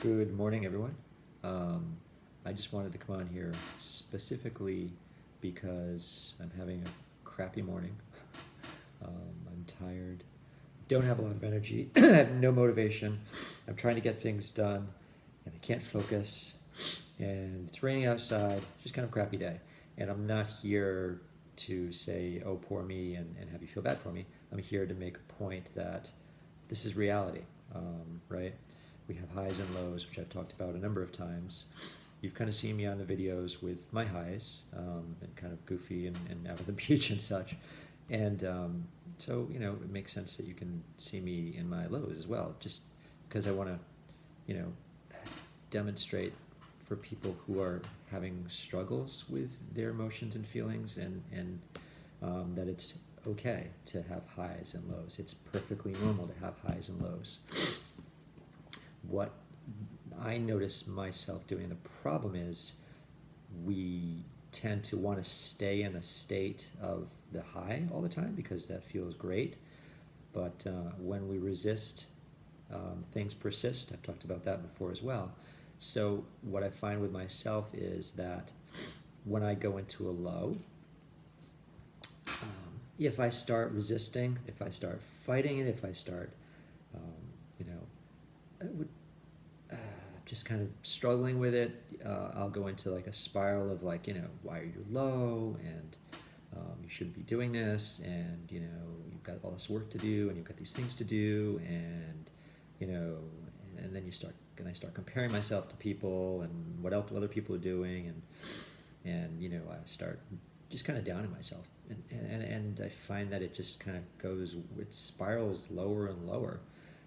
Good morning, everyone. I just wanted to come on here specifically because I'm having a crappy morning. I'm tired, don't have a lot of energy, I have no motivation. I'm trying to get things done, and I can't focus. And it's raining outside, just kind of a crappy day. And I'm not here to say, oh, poor me, and have you feel bad for me. I'm here to make a point that this is reality, right? We have highs and lows, which I've talked about a number of times. You've kind of seen me on the videos with my highs, and kind of goofy and out on the beach and such. And so, it makes sense that you can see me in my lows as well, just because I want to, demonstrate for people who are having struggles with their emotions and feelings, and that it's okay to have highs and lows. It's perfectly normal to have highs and lows. What I notice myself doing, the problem is we tend to want to stay in a state of the high all the time because that feels great. But when we resist, things persist. I've talked about that before as well. So what I find with myself is that when I go into a low, if I start resisting, if I start fighting it, if I start, I would just kind of struggling with it, I'll go into like a spiral of like, why are you low, and you shouldn't be doing this, and you've got all this work to do, and you've got these things to do, and and then I start comparing myself to people and what else other people are doing, and I start just kind of down on myself, and I find that it just kind of it spirals lower and lower.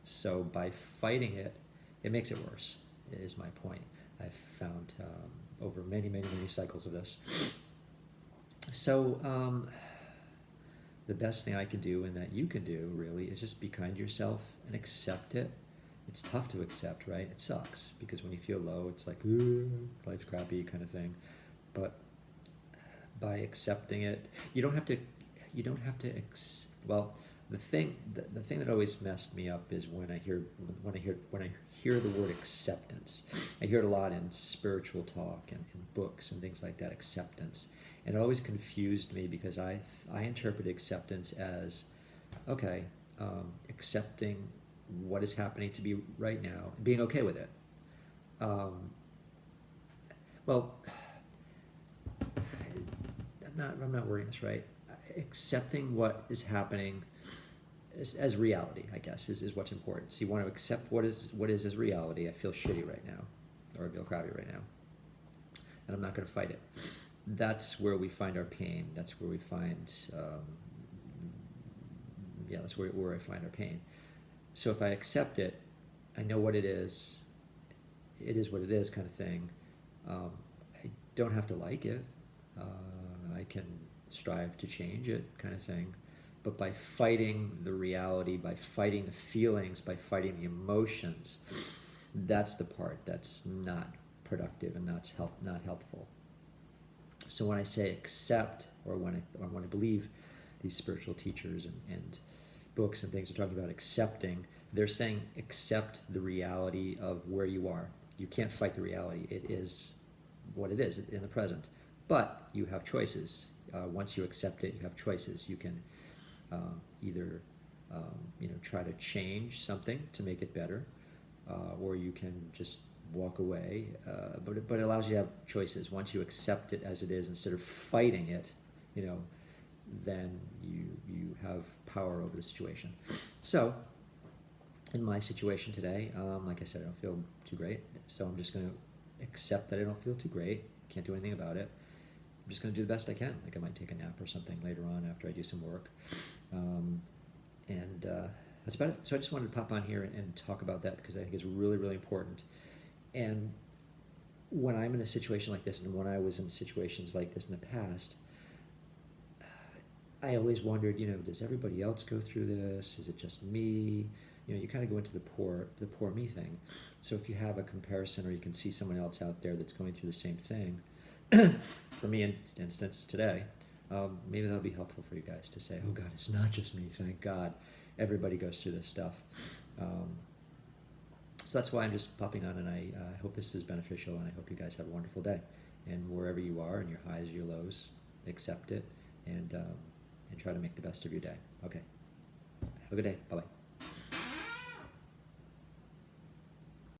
So by fighting it, it makes it worse, is my point. I've found over many, many, many cycles of this. So the best thing I can do, and that you can do really, is just be kind to yourself and accept it. It's tough to accept, right? It sucks, because when you feel low, it's like, life's crappy kind of thing. But by accepting it, you don't have to, well, the thing that always messed me up is when I hear the word acceptance. I hear it a lot in spiritual talk and in books and things like that, acceptance. And it always confused me, because I interpret acceptance as, okay, accepting what is happening to be right now and being okay with it. Well, I'm not wording this right. Accepting what is happening as reality, I guess, is what's important. So you want to accept what is as reality. I feel shitty right now, or I feel crappy right now, and I'm not going to fight it. That's where we find our pain. That's where we find, that's where I find our pain. So if I accept it, I know what it is. It is what it is, kind of thing. I don't have to like it. I can strive to change it, kind of thing. But by fighting the reality, by fighting the feelings, by fighting the emotions, that's the part that's not productive and not helpful. So when I say accept, or when I believe these spiritual teachers and books and things are talking about accepting, they're saying accept the reality of where you are. You can't fight the reality. It is what it is in the present. But you have choices. Once you accept it, you have choices. You can either try to change something to make it better, or you can just walk away. But it allows you to have choices. Once you accept it as it is, instead of fighting it, then you have power over the situation. So in my situation today, like I said, I don't feel too great. So I'm just going to accept that I don't feel too great. Can't do anything about it. I'm just going to do the best I can. Like I might take a nap or something later on after I do some work. That's about it. So I just wanted to pop on here and talk about that, because I think it's really, really important. And when I'm in a situation like this, and when I was in situations like this in the past, I always wondered, does everybody else go through this? Is it just me? You kind of go into the poor me thing. So if you have a comparison, or you can see someone else out there that's going through the same thing, for me, in instance, today, maybe that'll be helpful for you guys to say, oh God, it's not just me, thank God. Everybody goes through this stuff. So that's why I'm just popping on, and I hope this is beneficial, and I hope you guys have a wonderful day. And wherever you are, and your highs, your lows, accept it, and try to make the best of your day. Okay. Have a good day. Bye-bye.